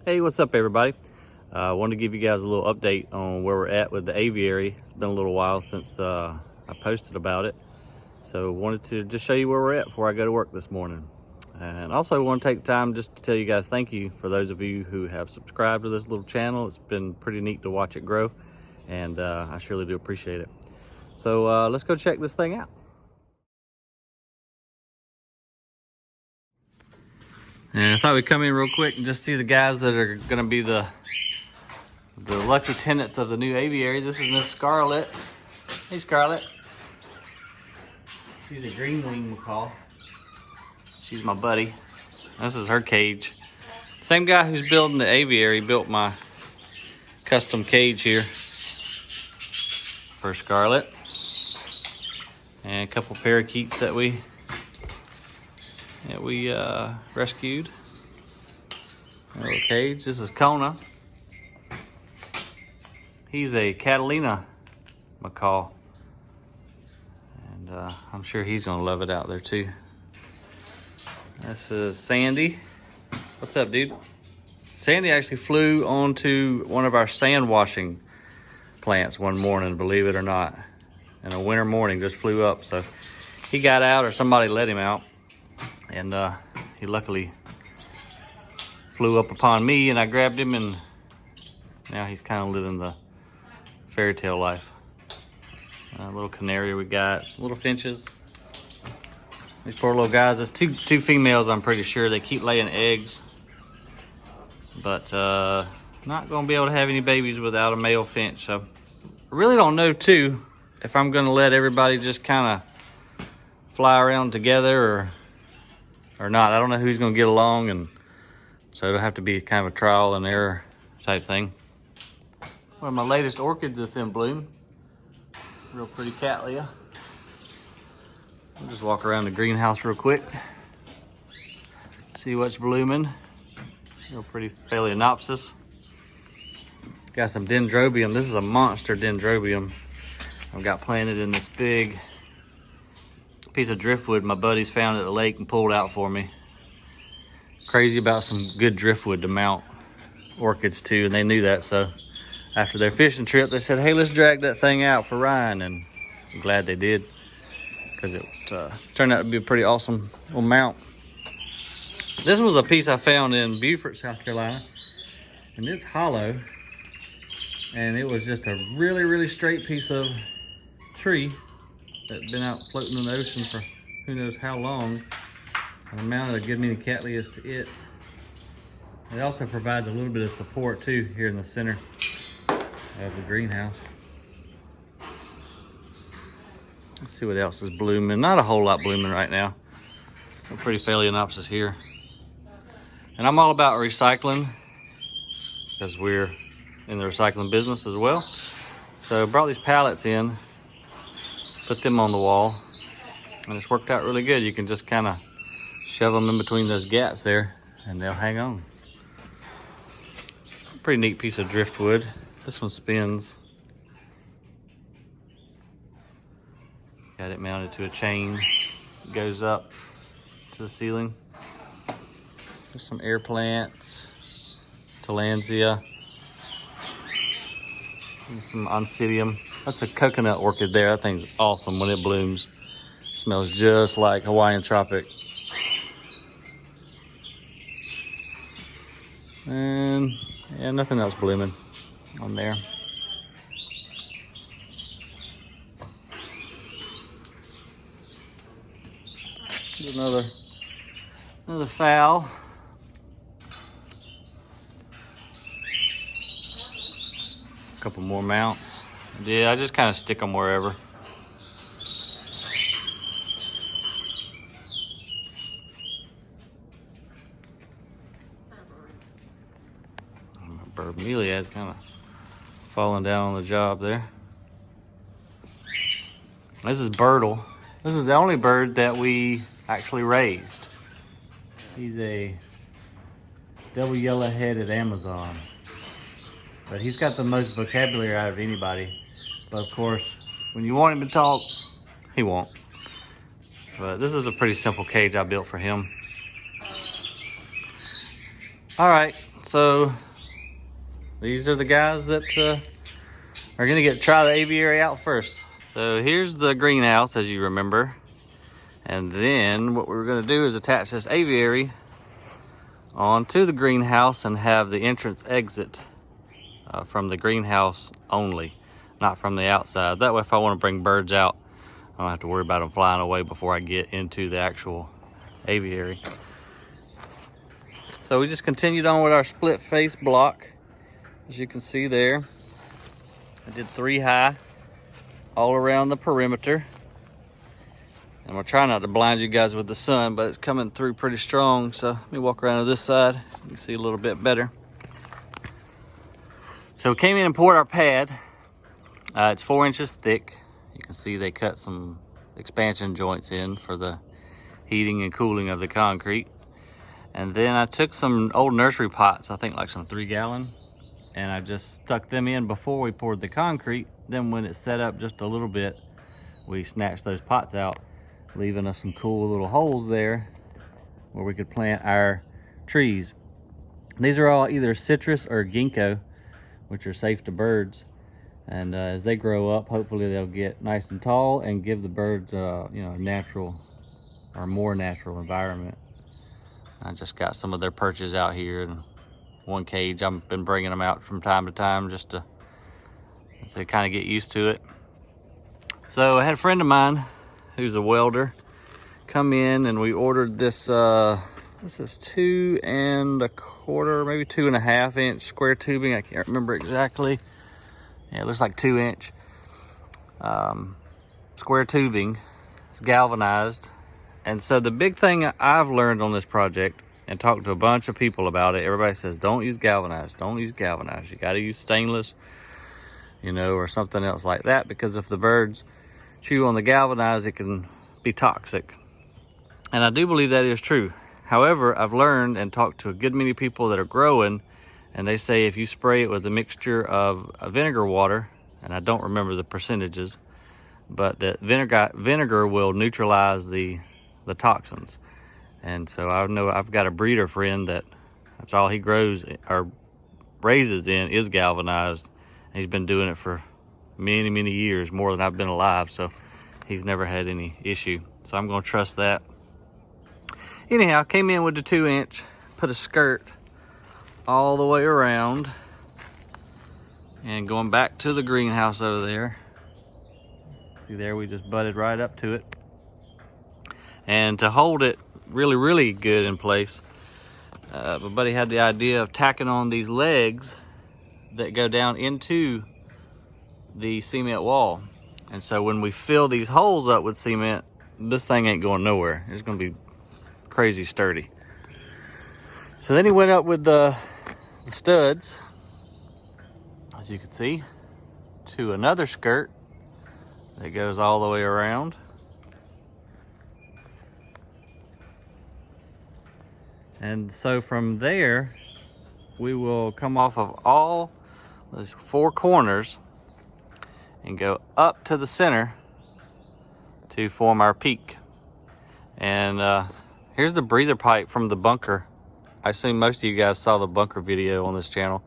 Hey, what's up everybody? I wanted to give you guys a little update on where we're at with the aviary. It's been a little while since I posted about it. So wanted to just show you where we're at before I go to work this morning. And also want to take the time just to tell you guys thank you for those of you who have subscribed to this little channel. It's been pretty neat to watch it grow, and I surely do appreciate it. So let's go check this thing out. And I thought we'd come in real quick and just see the guys that are gonna be the lucky tenants of the new aviary. This is Miss Scarlett. Hey Scarlett. She's a green wing macaw. She's my buddy. This is her cage. Same guy who's building the aviary built my custom cage here for Scarlett. And a couple parakeets that we rescued. A little cage. This is Kona. He's a Catalina macaw, and I'm sure he's gonna love it out there too. This is Sandy. What's up, dude? Sandy actually flew onto one of our sand washing plants one morning, believe it or not. In a winter morning, just flew up. So he got out, or somebody let him out, and he luckily flew up upon me, and I grabbed him, and now he's kind of living the fairy tale life. A little canary we got, some little finches. These poor little guys. There's two females, I'm pretty sure. They keep laying eggs, but not gonna be able to have any babies without a male finch. So I really don't know too if I'm gonna let everybody just kind of fly around together or not. I don't know who's gonna get along, and so it'll have to be kind of a trial and error type thing. One of my latest orchids that's in bloom. Real pretty cattleya. I'll just walk around the greenhouse real quick. See what's blooming. Real pretty phalaenopsis. Got some dendrobium. This is a monster dendrobium I've got planted in this big piece of driftwood my buddies found at the lake and pulled out for me. Crazy about some good driftwood to mount orchids to, and they knew that. So after their fishing trip, they said, hey, let's drag that thing out for Ryan, and I'm glad they did, because it turned out to be a pretty awesome little mount. This was a piece I found in Beaufort, South Carolina, and it's hollow, and it was just a really, really straight piece of tree that's been out floating in the ocean for who knows how long. And I mounted a good many cattleyas to it. It also provides a little bit of support too here in the center of the greenhouse. Let's see what else is blooming. Not a whole lot blooming right now. A pretty phalaenopsis here. And I'm all about recycling, because we're in the recycling business as well. So I brought these pallets in, put them on the wall, and it's worked out really good. You can just kind of shove them in between those gaps there, and they'll hang on. Pretty neat piece of driftwood. This one spins. Got it mounted to a chain. It goes up to the ceiling. There's some air plants, Tillandsia, and some oncidium. That's a coconut orchid there. That thing's awesome when it blooms. It smells just like Hawaiian tropic. And yeah, nothing else blooming on there. There's another fowl. A couple more mounts. Yeah, I just kind of stick them wherever. Burmeliad's kind of falling down on the job there. This is Birdle. This is the only bird that we actually raised. He's a double yellow-headed Amazon, but he's got the most vocabulary out of anybody. But of course, when you want him to talk, he won't. But this is a pretty simple cage I built for him. All right, so these are the guys that are gonna try the aviary out first. So here's the greenhouse, as you remember. And then what we're gonna do is attach this aviary onto the greenhouse and have the entrance exit from the greenhouse only, not from the outside. That way, if I want to bring birds out, I don't have to worry about them flying away before I get into the actual aviary. So we just continued on with our split face block. As you can see there, I did 3 high all around the perimeter. I'm gonna try not to blind you guys with the sun, but it's coming through pretty strong. So let me walk around to this side. You can see a little bit better. So we came in and poured our pad. It's 4 inches thick. You can see they cut some expansion joints in for the heating and cooling of the concrete. And then I took some old nursery pots, I think like some 3-gallon, and I just stuck them in before we poured the concrete. Then when it set up just a little bit, we snatched those pots out, leaving us some cool little holes there where we could plant our trees. These are all either citrus or ginkgo, which are safe to birds. And as they grow up, hopefully they'll get nice and tall and give the birds a natural or more natural environment. I just got some of their perches out here in one cage. I've been bringing them out from time to time just to kind of get used to it. So I had a friend of mine who's a welder come in, and we ordered this this is 2 1/4, maybe 2 1/2 inch square tubing. I can't remember exactly. Yeah, it looks like 2 inch square tubing. It's galvanized. And so the big thing I've learned on this project, and talked to a bunch of people about it, everybody says don't use galvanized, don't use galvanized. You got to use stainless, or something else like that, because if the birds chew on the galvanized, it can be toxic. And I do believe that is true. However, I've learned and talked to a good many people that are growing, and they say if you spray it with a mixture of vinegar water, and I don't remember the percentages, but that vinegar will neutralize the toxins. And so I know I've got a breeder friend that's all he grows or raises in is galvanized. And he's been doing it for many, many years, more than I've been alive. So he's never had any issue. So I'm going to trust that. Anyhow, came in with the 2 inch, put a skirt all the way around, and going back to the greenhouse over there. See there, we just butted right up to it. And to hold it really, really good in place, my buddy had the idea of tacking on these legs that go down into the cement wall. And so when we fill these holes up with cement, this thing ain't going nowhere. It's going to be crazy sturdy. So then he went up with the studs, as you can see, to another skirt that goes all the way around. And so from there, we will come off of all those 4 corners and go up to the center to form our peak. And here's the breather pipe from the bunker. I assume most of you guys saw the bunker video on this channel,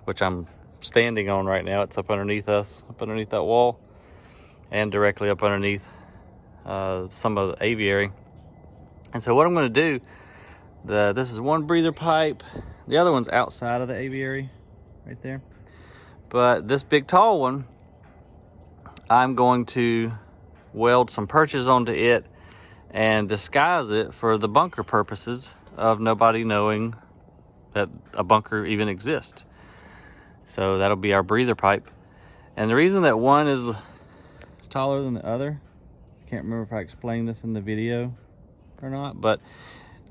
which I'm standing on right now. It's up underneath us, up underneath that wall, and directly up underneath some of the aviary. And so what I'm going to do, this is one breather pipe. The other one's outside of the aviary, right there. But this big tall one, I'm going to weld some perches onto it and disguise it for the bunker purposes of nobody knowing that a bunker even exists. So that'll be our breather pipe. And the reason that one is taller than the other, I can't remember if I explained this in the video or not, but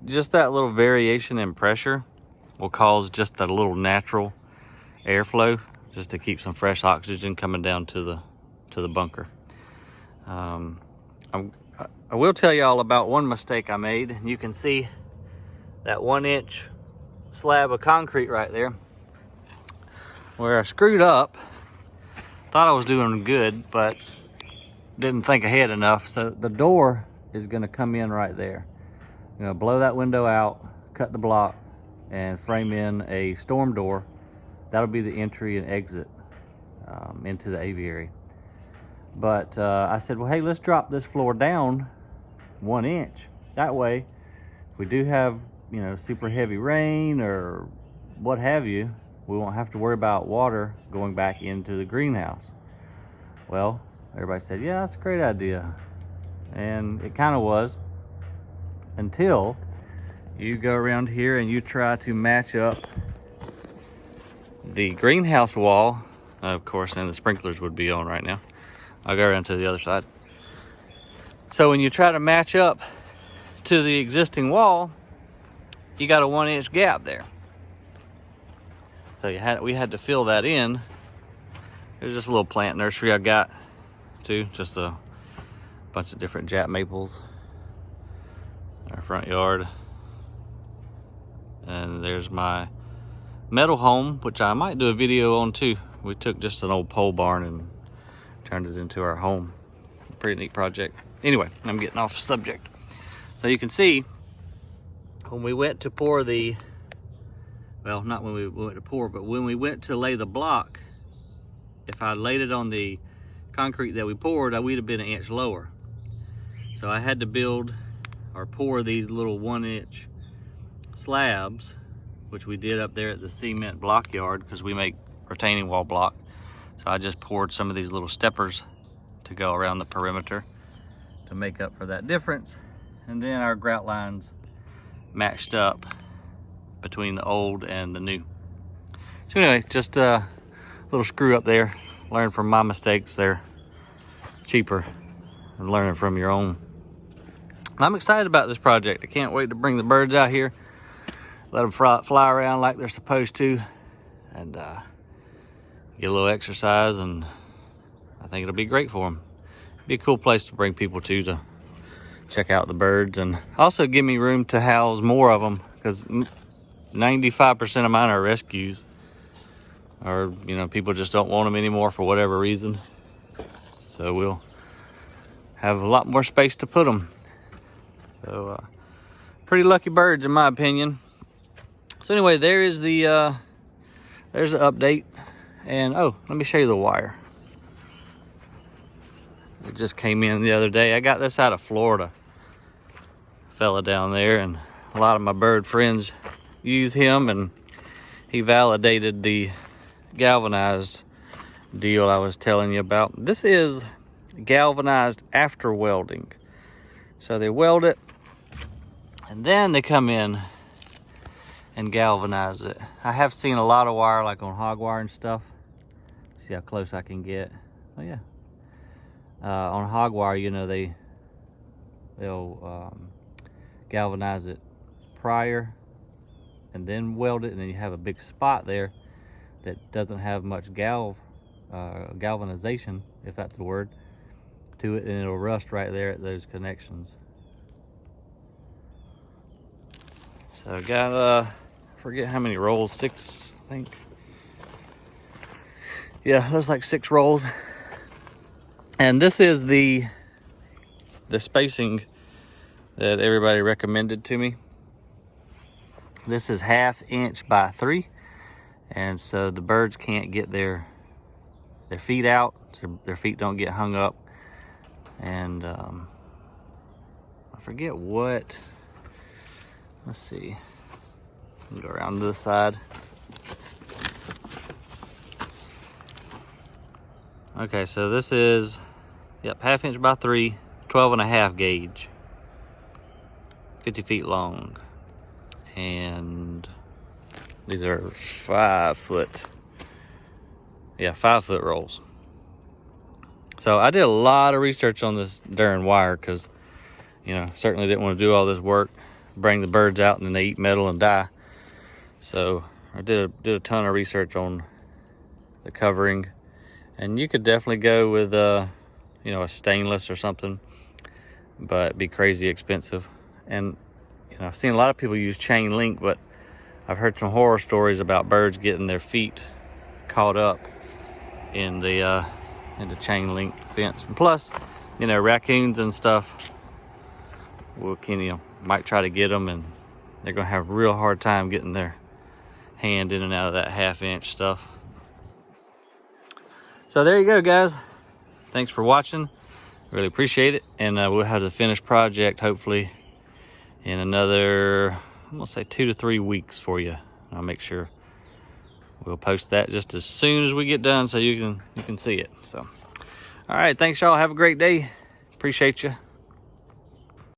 just that little variation in pressure will cause just a little natural airflow, just to keep some fresh oxygen coming down to the bunker. I will tell you all about one mistake I made. You can see that 1 inch slab of concrete right there, where I screwed up. Thought I was doing good, but didn't think ahead enough. So the door is going to come in right there. I'm going to blow that window out, cut the block, and frame in a storm door. That'll be the entry and exit into the aviary. But I said, well, hey, let's drop this floor down 1 inch. That way, if we do have, you know, super heavy rain or what have you, we won't have to worry about water going back into the greenhouse. Well, everybody said, yeah, that's a great idea. And it kind of was, until you go around here and you try to match up the greenhouse wall, of course, and the sprinklers would be on right now. I'll go around to the other side. So when you try to match up to the existing wall, you got a 1 inch gap there. So we had to fill that in. There's just a little plant nursery I got too, just a bunch of different Jap maples in our front yard. And there's my metal home, which I might do a video on too. We took just an old pole barn and turned it into our home. Pretty neat project. Anyway, I'm getting off subject. So you can see when we went to pour the, well, not when we went to pour, but when we went to lay the block, if I laid it on the concrete that we poured, I would have been 1 inch lower. So I had to build or pour these little 1 inch slabs, which we did up there at the cement block yard because we make retaining wall block. So I just poured some of these little steppers to go around the perimeter to make up for that difference. And then our grout lines matched up between the old and the new. So anyway, just a little screw up there. Learn from my mistakes. They're cheaper than learning from your own. I'm excited about this project. I can't wait to bring the birds out here, let them fly around like they're supposed to, and get a little exercise, and I think it'll be great for them. Be a cool place to bring people to check out the birds, and also give me room to house more of them, because 95% of mine are rescues, or, you know, people just don't want them anymore for whatever reason. So we'll have a lot more space to put them. So pretty lucky birds in my opinion. So anyway, there's the update. And oh, let me show you the wire. It just came in the other day. I got this out of Florida. Fella down there, and a lot of my bird friends use him, and he validated the galvanized deal I was telling you about. This is galvanized after welding. So they weld it, and then they come in and galvanize it. I have seen a lot of wire, like on hog wire and stuff. See how close I can get. Oh yeah. On hog wire, you know, they'll galvanize it prior and then weld it, and then you have a big spot there that doesn't have much galvanization, if that's the word, to it, and it'll rust right there at those connections. So I got I forget how many rolls, 6 I think. Yeah, there's like 6 rolls. And this is the spacing that everybody recommended to me. This is 1/2 inch by 3, and so the birds can't get their feet out, so their feet don't get hung up. And I forget what, let's see, go around to this side. Okay, so this is, yep, 1/2 inch by 3, 12.5 gauge, 50 feet long. And these are 5 foot, yeah, 5 foot rolls. So I did a lot of research on this darn wire, because, you know, certainly didn't want to do all this work, bring the birds out, and then they eat metal and die. So I did a ton of research on the covering. And you could definitely go with you know, a stainless or something, but it'd be crazy expensive. And you know, I've seen a lot of people use chain link, but I've heard some horror stories about birds getting their feet caught up in the chain link fence. And plus, you know, raccoons and stuff will, you know, might try to get them, and they're gonna have a real hard time getting their hand in and out of that 1/2 inch stuff. So there you go, guys. Thanks for watching. Really appreciate it. And we'll have the finished project hopefully in another, I'm gonna say 2 to 3 weeks for you. I'll make sure we'll post that just as soon as we get done so you can see it. So, all right, thanks y'all. Have a great day. Appreciate you.